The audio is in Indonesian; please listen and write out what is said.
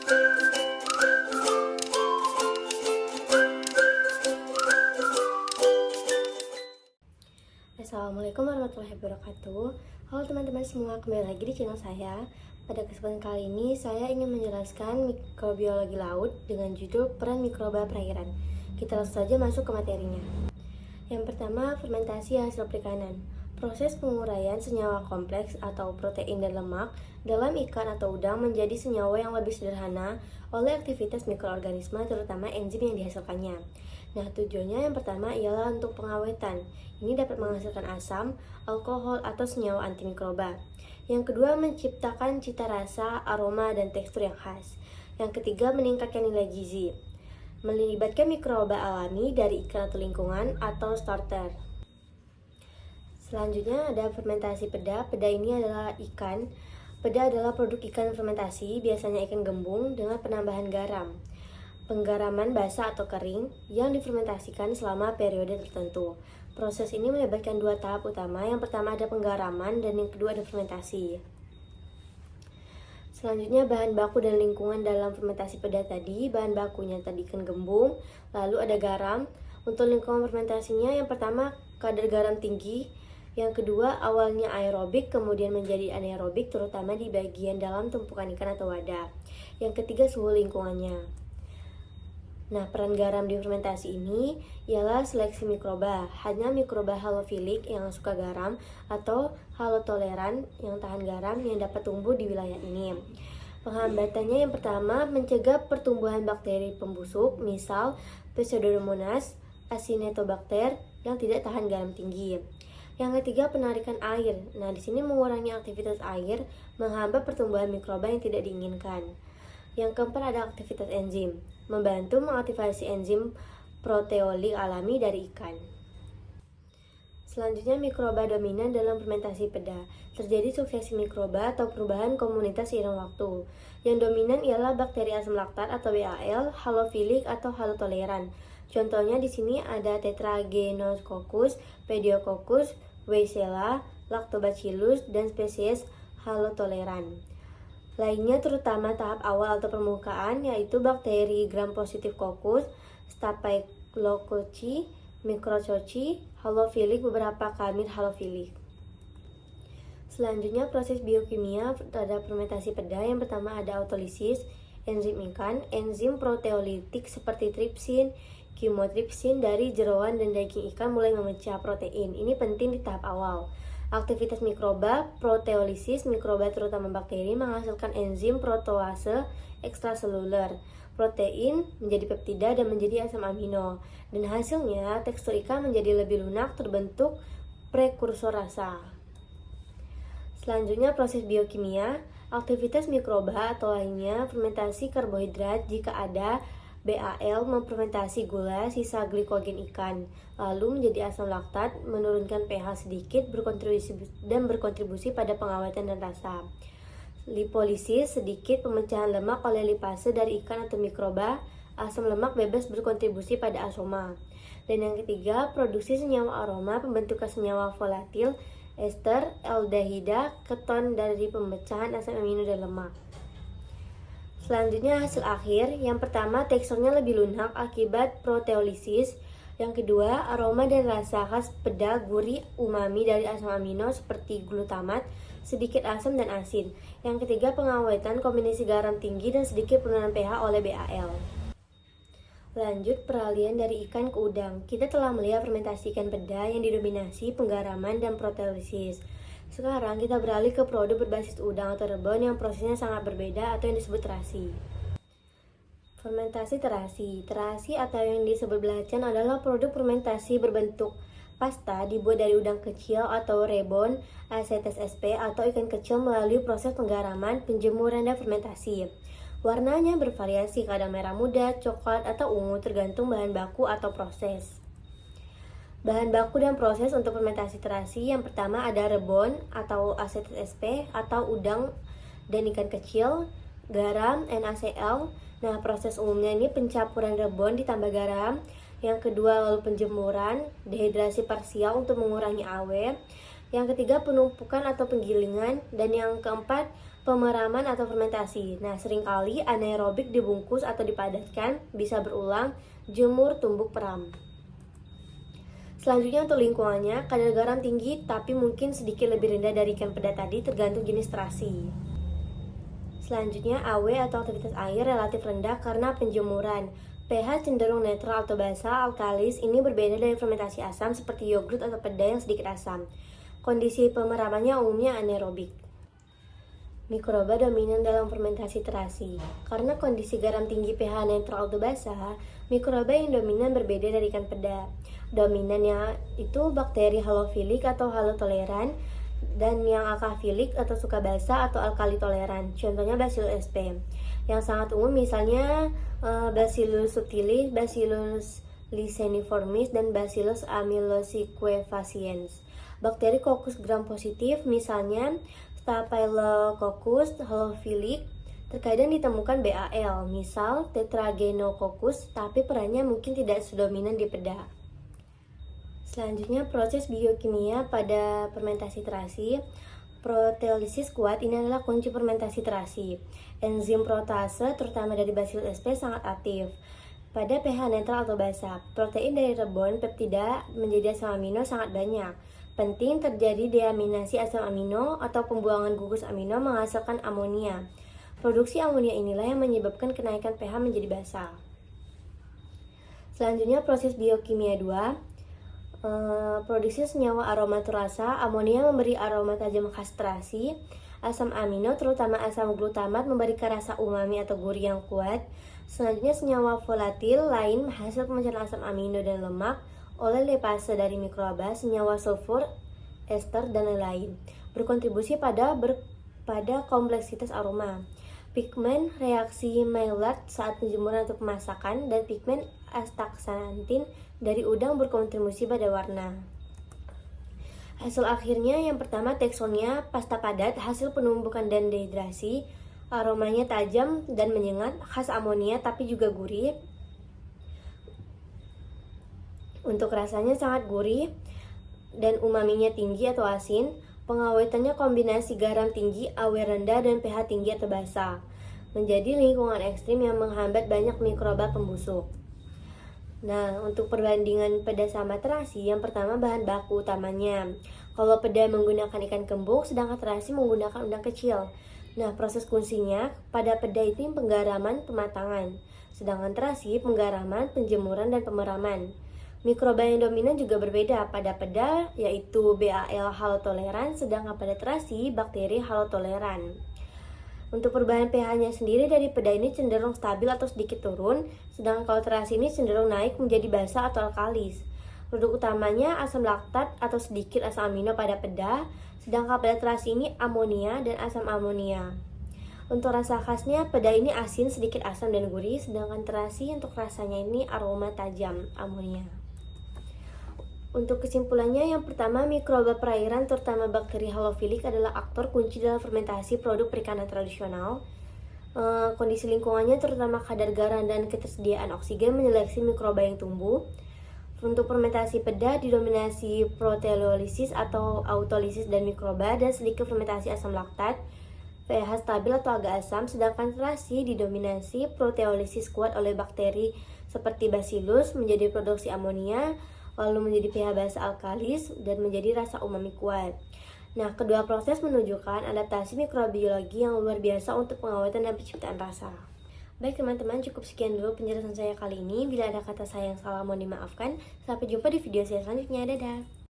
Assalamualaikum warahmatullahi wabarakatuh. Halo teman-teman semua, kembali lagi di channel saya. Pada kesempatan kali ini saya ingin menjelaskan mikrobiologi laut dengan judul peran mikroba perairan. Kita langsung saja masuk ke materinya. Yang pertama, fermentasi hasil perikanan. Proses penguraian senyawa kompleks atau protein dan lemak dalam ikan atau udang menjadi senyawa yang lebih sederhana oleh aktivitas mikroorganisme, terutama enzim yang dihasilkannya. Nah, tujuannya yang pertama ialah untuk pengawetan. Ini dapat menghasilkan asam, alkohol, atau senyawa antimikroba. Yang kedua, menciptakan cita rasa, aroma, dan tekstur yang khas. Yang ketiga, meningkatkan nilai gizi. Melibatkan mikroba alami dari ikan atau lingkungan atau starter. Selanjutnya ada fermentasi peda. Peda ini adalah ikan. Peda adalah produk ikan fermentasi, biasanya ikan gembung dengan penambahan garam. Penggaraman basah atau kering yang difermentasikan selama periode tertentu. Proses ini melibatkan dua tahap utama. Yang pertama ada penggaraman dan yang kedua ada fermentasi. Selanjutnya bahan baku dan lingkungan dalam fermentasi peda tadi. Bahan bakunya tadi ikan gembung, lalu ada garam. Untuk lingkungan fermentasinya yang pertama kadar garam tinggi, yang kedua awalnya aerobik kemudian menjadi anaerobik terutama di bagian dalam tumpukan ikan atau wadah. Yang ketiga suhu lingkungannya. Nah, peran garam di fermentasi ini ialah seleksi mikroba. Hanya mikroba halofilik yang suka garam atau halotoleran yang tahan garam yang dapat tumbuh di wilayah ini. Penghambatannya yang pertama mencegah pertumbuhan bakteri pembusuk, misal Pseudomonas acinetobacter yang tidak tahan garam tinggi. Yang ketiga, penarikan air. Nah, di sini mengurangi aktivitas air, menghambat pertumbuhan mikroba yang tidak diinginkan. Yang keempat ada aktivitas enzim, membantu mengaktifasi enzim proteolik alami dari ikan. Selanjutnya, mikroba dominan dalam fermentasi peda. Terjadi suksesi mikroba atau perubahan komunitas seiring waktu. Yang dominan ialah bakteri asam laktat atau BAL, halofilik atau halotoleran. Contohnya di sini ada Tetragenococcus, Pediococcus, Weissella, Lactobacillus, dan spesies halotoleran. Lainnya terutama tahap awal atau permukaan yaitu bakteri gram-positif Coccus, Staphylococcus, Micrococcus, halofilik, beberapa kamir halofilik. Selanjutnya proses biokimia terhadap fermentasi peda. Yang pertama ada autolisis, enzim ikan, enzim proteolitik seperti tripsin, chymotrypsin dari jeroan dan daging ikan mulai memecah protein. Ini penting di tahap awal. Aktivitas mikroba, proteolisis, mikroba terutama bakteri menghasilkan enzim protease ekstraseluler. Protein menjadi peptida dan menjadi asam amino. Dan hasilnya tekstur ikan menjadi lebih lunak, terbentuk prekursor rasa. Selanjutnya proses biokimia, aktivitas mikroba atau lainnya, fermentasi karbohidrat jika ada BAL memfermentasi gula sisa glikogen ikan, lalu menjadi asam laktat, menurunkan pH sedikit, berkontribusi pada pengaweten dan rasa. Lipolisis sedikit, pemecahan lemak oleh lipase dari ikan atau mikroba, asam lemak bebas berkontribusi pada asoma. Dan yang ketiga, produksi senyawa aroma, pembentukan senyawa volatil, ester, aldehida, keton dari pemecahan asam amino dan lemak. Selanjutnya hasil akhir, yang pertama teksturnya lebih lunak akibat proteolisis. Yang kedua, aroma dan rasa khas peda, gurih, umami dari asam amino seperti glutamat, sedikit asam dan asin. Yang ketiga, pengawetan kombinasi garam tinggi dan sedikit penurunan pH oleh BAL. Lanjut peralihan dari ikan ke udang. Kita telah melihat fermentasi ikan peda yang didominasi penggaraman dan proteolisis. Sekarang kita beralih ke produk berbasis udang atau rebon yang prosesnya sangat berbeda atau yang disebut terasi. Fermentasi terasi. Terasi atau yang disebut belacan adalah produk fermentasi berbentuk pasta dibuat dari udang kecil atau rebon, Acetes sp atau ikan kecil melalui proses penggaraman, penjemuran, dan fermentasi. Warnanya bervariasi, kadang merah muda, coklat, atau ungu tergantung bahan baku atau proses. Bahan baku dan proses untuk fermentasi terasi, yang pertama ada rebon atau Acetes sp atau udang dan ikan kecil, garam, NaCl. Nah, proses umumnya ini pencampuran rebon ditambah garam. Yang kedua lalu penjemuran, dehidrasi parsial untuk mengurangi awet. Yang ketiga, penumpukan atau penggilingan. Dan yang keempat, pemeraman atau fermentasi. Nah, seringkali anaerobik dibungkus atau dipadatkan, bisa berulang, jemur, tumbuk, peram. Selanjutnya untuk lingkungannya, kadar garam tinggi tapi mungkin sedikit lebih rendah dari ikan peda tadi tergantung jenis terasi. Selanjutnya AW atau aktivitas air relatif rendah karena penjemuran. pH cenderung netral atau basa, alkalis. Ini berbeda dari fermentasi asam seperti yogurt atau peda yang sedikit asam. Kondisi pemeramannya umumnya anaerobik. Mikroba dominan dalam fermentasi terasi. Karena kondisi garam tinggi pH netral atau basa, mikroba yang dominan berbeda dari ikan peda. Dominannya itu bakteri halofilik atau halotoleran, dan yang alkafilik atau suka basa atau alkali toleran. Contohnya Bacillus sp. Yang sangat umum misalnya Bacillus subtilis, Bacillus liseniformis, dan Bacillus amylosquefaciens. Bakteri Coccus gram positif misalnya Staphylococcus halophilic terkadang ditemukan BAL, misal Tetragenococcus, tapi perannya mungkin tidak sedominan di peda. Selanjutnya proses biokimia pada fermentasi terasi. Proteolisis kuat ini adalah kunci fermentasi terasi. Enzim protase terutama dari Bacillus sp sangat aktif pada pH netral atau basa. Protein dari rebon peptida menjadi asam amino sangat banyak. Penting terjadi deaminasi asam amino atau pembuangan gugus amino menghasilkan amonia. Produksi amonia inilah yang menyebabkan kenaikan pH menjadi basa. Selanjutnya proses biokimia 2. Produksi senyawa aromaturasa. Amonia memberi aroma tajam khas terasi. Asam amino terutama asam glutamat memberikan rasa umami atau gurih yang kuat. Selanjutnya senyawa volatil lain hasil pemecahan asam amino dan lemak oleh lipase dari mikroba, senyawa sulfur, ester, dan lain-lain berkontribusi pada kompleksitas aroma. Pigmen reaksi Maillard saat penjemuran atau pemasakan, dan pigmen astaxanthin dari udang berkontribusi pada warna. Hasil akhirnya yang pertama teksturnya pasta padat hasil penumbukan dan dehidrasi, aromanya tajam dan menyengat, khas amonia tapi juga gurih. Untuk rasanya sangat gurih dan umaminya tinggi atau asin. Pengawetannya kombinasi garam tinggi, AW rendah, dan pH tinggi atau basa. Menjadi lingkungan ekstrim yang menghambat banyak mikroba pembusuk. Nah, untuk perbandingan peda sama terasi, yang pertama bahan baku utamanya. Kalau peda menggunakan ikan kembung, sedangkan terasi menggunakan udang kecil. Nah, proses kuncinya pada peda itu penggaraman, pematangan. Sedangkan terasi penggaraman, penjemuran, dan pemeraman. Mikroba yang dominan juga berbeda pada peda, yaitu BAL halotoleran, sedangkan pada terasi bakteri halotoleran. Untuk perubahan pH-nya sendiri dari peda ini cenderung stabil atau sedikit turun, sedangkan kalau terasi ini cenderung naik menjadi basa atau alkalis. Produk utamanya asam laktat atau sedikit asam amino pada peda, sedangkan pada terasi ini amonia dan asam amonia. Untuk rasa khasnya, peda ini asin, sedikit asam dan gurih, sedangkan terasi untuk rasanya ini aroma tajam, amonia. Untuk kesimpulannya, yang pertama, mikroba perairan terutama bakteri halofilik adalah aktor kunci dalam fermentasi produk perikanan tradisional. Kondisi lingkungannya terutama kadar garam dan ketersediaan oksigen menyeleksi mikroba yang tumbuh. Untuk fermentasi peda didominasi proteolisis atau autolisis dan mikroba, dan sedikit fermentasi asam laktat, pH stabil atau agak asam, sedangkan terasi didominasi proteolisis kuat oleh bakteri seperti Bacillus menjadi produksi amonia, lalu menjadi pH basa alkalis, dan menjadi rasa umami kuat. Nah, kedua proses menunjukkan adaptasi mikrobiologi yang luar biasa untuk pengawatan dan penciptaan rasa. Baik teman-teman, cukup sekian dulu penjelasan saya kali ini. Bila ada kata saya yang salah mohon dimaafkan. Sampai jumpa di video saya selanjutnya. Dadah!